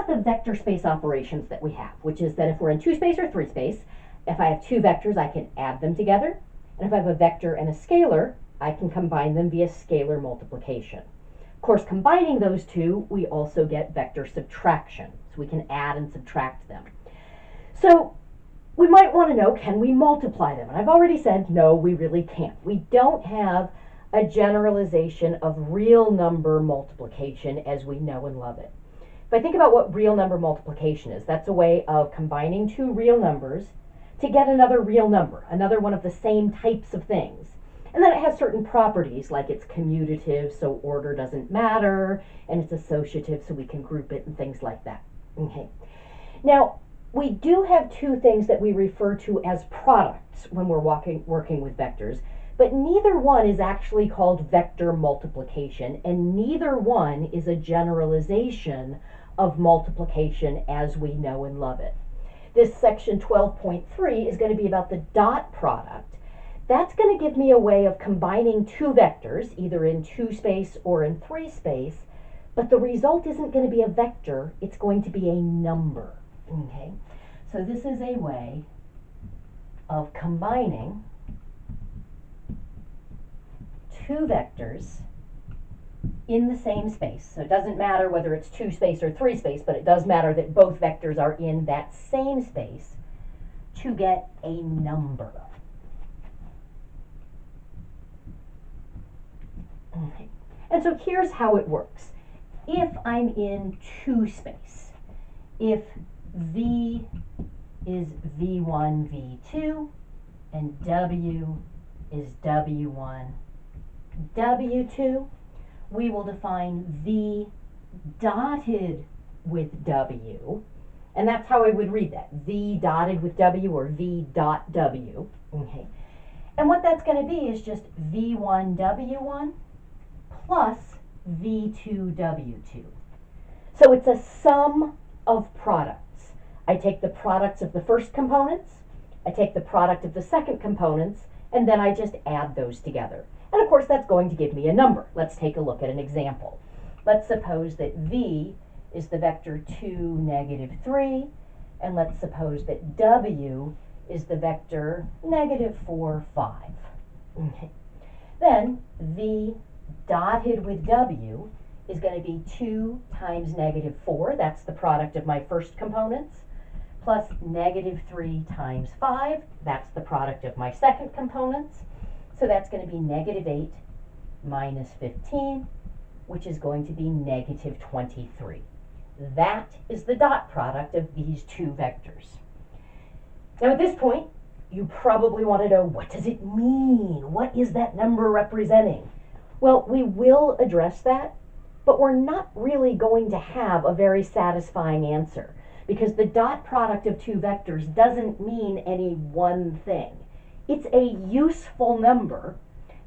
about the vector space operations that we have, which is that if we're in 2 space or 3 space, if I have two vectors, I can add them together. And if I have a vector and a scalar, I can combine them via scalar multiplication. Of course, combining those two, we also get vector subtraction. So we can add and subtract them. So we might want to know, can we multiply them? And I've already said, no, we really can't. We don't have a generalization of real number multiplication as we know and love it. If I think about what real number multiplication is, that's a way of combining two real numbers to get another real number, another one of the same types of things. And then it has certain properties, like it's commutative, so order doesn't matter, and it's associative, so we can group it and things like that. Okay. Now, we do have two things that we refer to as products when we're working with vectors, but neither one is actually called vector multiplication, and neither one is a generalization of multiplication as we know and love it. This section 12.3 is going to be about the dot product. That's going to give me a way of combining two vectors, either in 2 space or in 3 space, but the result isn't going to be a vector, it's going to be a number. Okay, so this is a way of combining two vectors in the same space. So it doesn't matter whether it's 2 space or 3 space, but it does matter that both vectors are in that same space to get a number. Okay. And so here's how it works. If I'm in 2 space, if V is V1, V2, and W is W1, W2, we will define V dotted with W, and that's how I would read that, V dotted with W or V dot W. Okay. And what that's going to be is just V1, W1 plus V2, W2. So it's a sum of products. I take the products of the first components, I take the product of the second components, and then I just add those together. And of course that's going to give me a number. Let's take a look at an example. Let's suppose that V is the vector 2, negative 3, and let's suppose that W is the vector negative 4, 5. Okay. Then V dotted with W is going to be 2 times negative 4, that's the product of my first components, plus negative 3 times 5, that's the product of my second components. So that's going to be negative 8 minus 15, which is going to be negative 23. That is the dot product of these two vectors. Now at this point, you probably want to know, what does it mean? What is that number representing? Well, we will address that, but we're not really going to have a very satisfying answer, because the dot product of two vectors doesn't mean any one thing. It's a useful number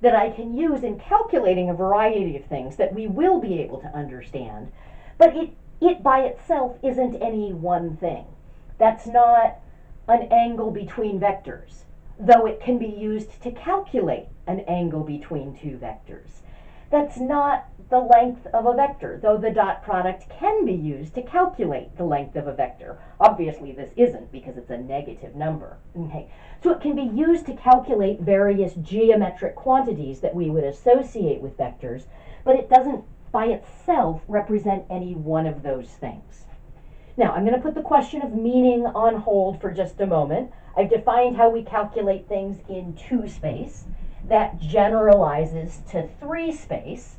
that I can use in calculating a variety of things that we will be able to understand, but it by itself isn't any one thing. That's not an angle between vectors, though it can be used to calculate an angle between two vectors. That's not the length of a vector, though the dot product can be used to calculate the length of a vector. Obviously this isn't, because it's a negative number. Okay. So it can be used to calculate various geometric quantities that we would associate with vectors, but it doesn't by itself represent any one of those things. Now, I'm going to put the question of meaning on hold for just a moment. I've defined how we calculate things in 2 space. That generalizes to 3 space.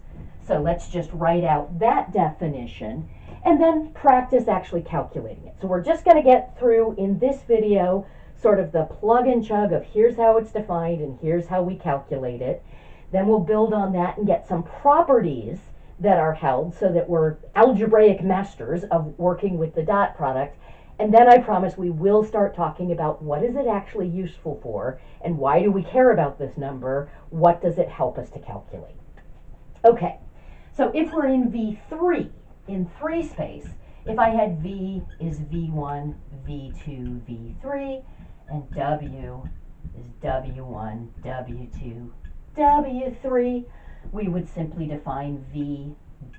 So let's just write out that definition and then practice actually calculating it. So we're just going to get through in this video sort of the plug and chug of here's how it's defined and here's how we calculate it. Then we'll build on that and get some properties that are held so that we're algebraic masters of working with the dot product. And then I promise we will start talking about what is it actually useful for and why do we care about this number? What does it help us to calculate? Okay, so if we're in V3, in 3 space, if I had V is V1, V2, V3, and W is W1, W2, W3, we would simply define V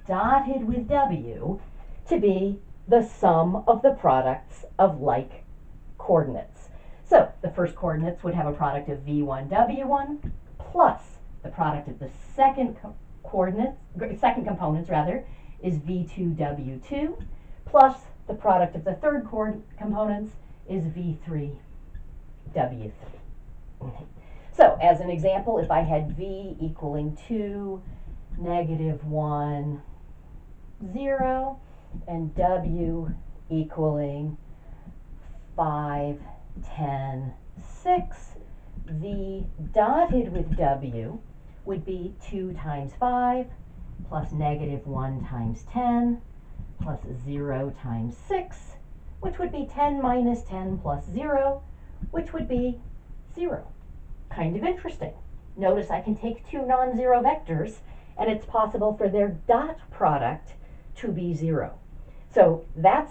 dotted with W to be the sum of the products of like coordinates. So the first coordinates would have a product of v1, w1 plus the product of the second components is v2, w2 plus the product of the third components is v3, w3. Okay. So as an example, if I had v equaling 2, -1, 0, and w equaling 5, 10, 6, v dotted with w would be 2 times 5 plus -1 times 10 plus 0 times 6, which would be 10 minus 10 plus 0, which would be 0. Kind of interesting. Notice I can take two non-zero vectors, and it's possible for their dot product to be 0. So there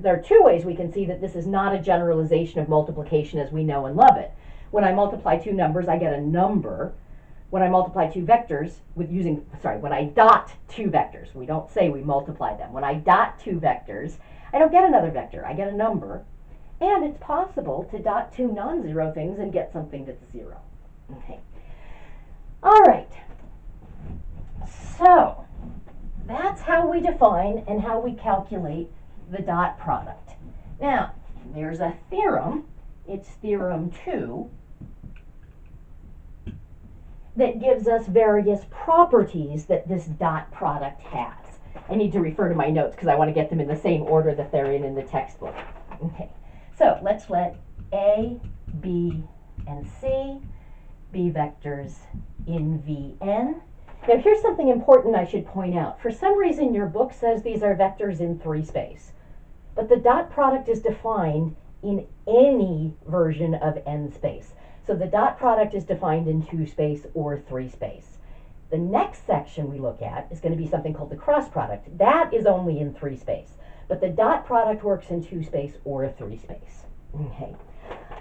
are two ways we can see that this is not a generalization of multiplication as we know and love it. When I multiply two numbers, I get a number. When I multiply two vectors when I dot two vectors, we don't say we multiply them. When I dot two vectors, I don't get another vector, I get a number. And it's possible to dot two non-zero things and get something that's 0. Okay. All right. So that's how we define and how we calculate the dot product. Now, there's a theorem, it's Theorem 2, that gives us various properties that this dot product has. I need to refer to my notes because I want to get them in the same order that they're in the textbook. Okay. So let's let A, B, and C be vectors in Vn. Now here's something important I should point out. For some reason your book says these are vectors in 3 space, but the dot product is defined in any version of n space. So the dot product is defined in 2 space or 3 space. The next section we look at is going to be something called the cross product. That is only in 3 space. But the dot product works in 2 space or 3 space. Okay.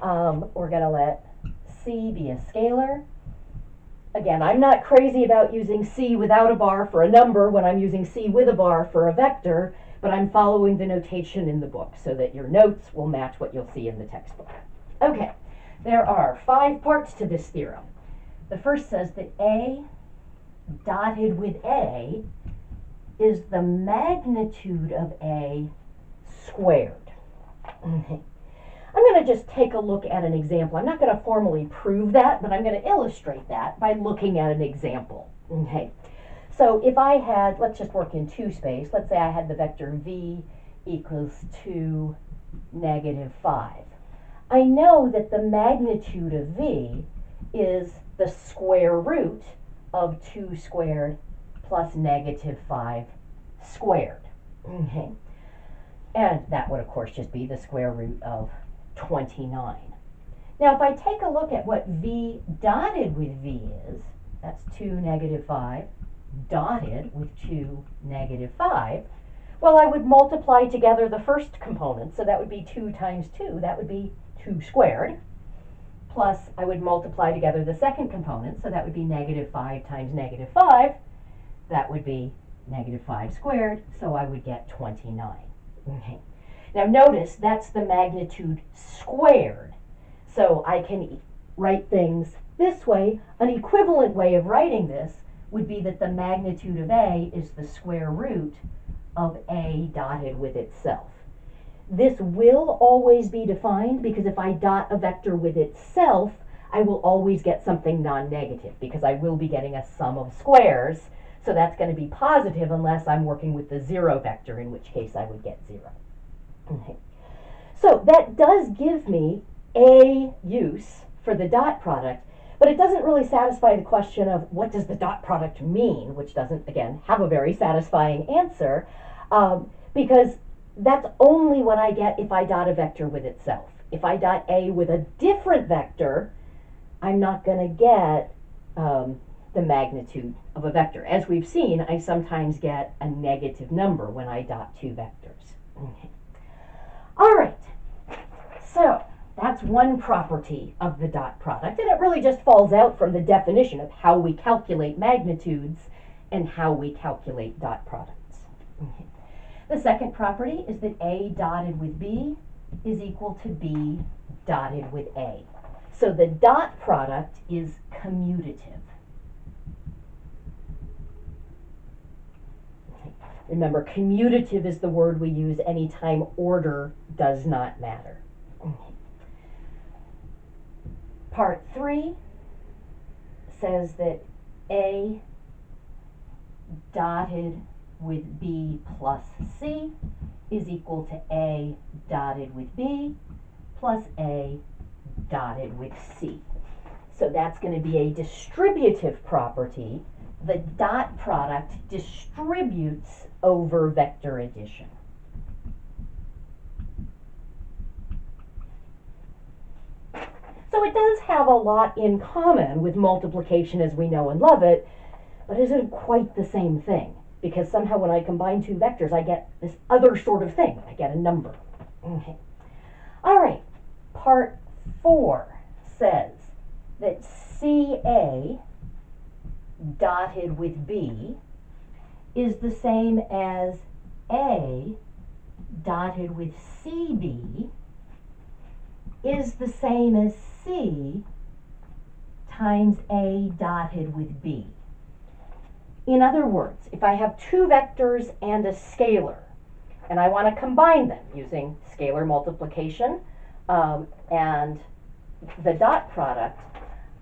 We're going to let C be a scalar. Again, I'm not crazy about using C without a bar for a number when I'm using C with a bar for a vector, but I'm following the notation in the book so that your notes will match what you'll see in the textbook. Okay, there are 5 parts to this theorem. The first says that A dotted with A is the magnitude of A squared. Okay. I'm going to just take a look at an example. I'm not going to formally prove that, but I'm going to illustrate that by looking at an example. Okay. So if I had, let's just work in 2 space. Let's say I had the vector v equals 2, -5. I know that the magnitude of v is the square root of 2 squared plus -5 squared. Okay. And that would, of course, just be the square root of 29. Now, if I take a look at what v dotted with v is, that's 2, -5, dotted with 2, -5, well, I would multiply together the first component, so that would be 2 times 2, that would be 2 squared, plus I would multiply together the second component, so that would be -5 times -5, that would be -5 squared, so I would get 29. Okay. Now notice that's the magnitude squared, so I can write things this way. An equivalent way of writing this would be that the magnitude of A is the square root of A dotted with itself. This will always be defined because if I dot a vector with itself, I will always get something non-negative because I will be getting a sum of squares, so that's going to be positive unless I'm working with the 0 vector, in which case I would get 0. Okay. So that does give me a use for the dot product, but it doesn't really satisfy the question of what does the dot product mean, which doesn't, again, have a very satisfying answer, because that's only what I get if I dot a vector with itself. If I dot A with a different vector, I'm not going to get the magnitude of a vector. As we've seen, I sometimes get a negative number when I dot 2 vectors. Okay. All right, so that's one property of the dot product, and it really just falls out from the definition of how we calculate magnitudes and how we calculate dot products. Okay. The second property is that A dotted with B is equal to B dotted with A. So the dot product is commutative. Remember, commutative is the word we use anytime order does not matter. Part 3 says that A dotted with B plus C is equal to A dotted with B plus A dotted with C. So that's going to be a distributive property. The dot product distributes over vector addition. So it does have a lot in common with multiplication as we know and love it, but it isn't quite the same thing, because somehow when I combine two vectors, I get this other sort of thing. I get a number. Okay. All right. Part 4 says that CA dotted with B is the same as A dotted with CB is the same as C times A dotted with B. In other words, if I have two vectors and a scalar, and I want to combine them using scalar multiplication and the dot product,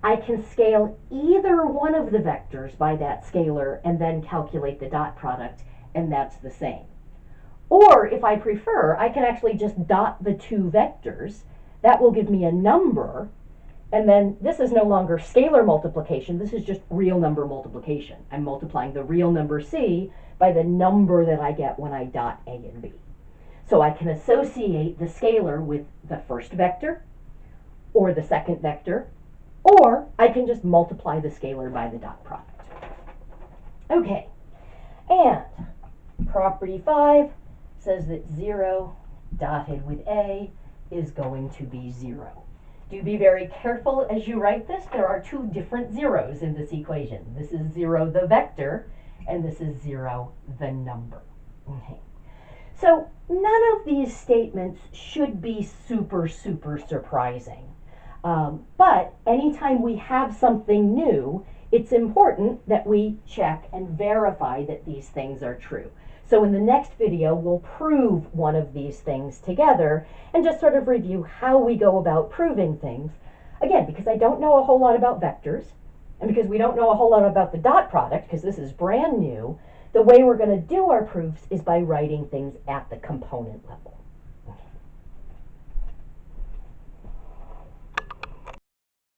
I can scale either one of the vectors by that scalar and then calculate the dot product, and that's the same. Or if I prefer, I can actually just dot the two vectors. That will give me a number, and then this is no longer scalar multiplication, this is just real number multiplication. I'm multiplying the real number C by the number that I get when I dot A and B. So I can associate the scalar with the first vector, or the second vector, or I can just multiply the scalar by the dot product. Okay, and property 5 says that 0 dotted with A is going to be 0. Do be very careful as you write this. There are two different zeros in this equation. This is 0 the vector, and this is 0 the number. Okay. So none of these statements should be super surprising. But anytime we have something new, it's important that we check and verify that these things are true. So in the next video, we'll prove one of these things together and just sort of review how we go about proving things. Again, because I don't know a whole lot about vectors, and because we don't know a whole lot about the dot product, because this is brand new, the way we're going to do our proofs is by writing things at the component level.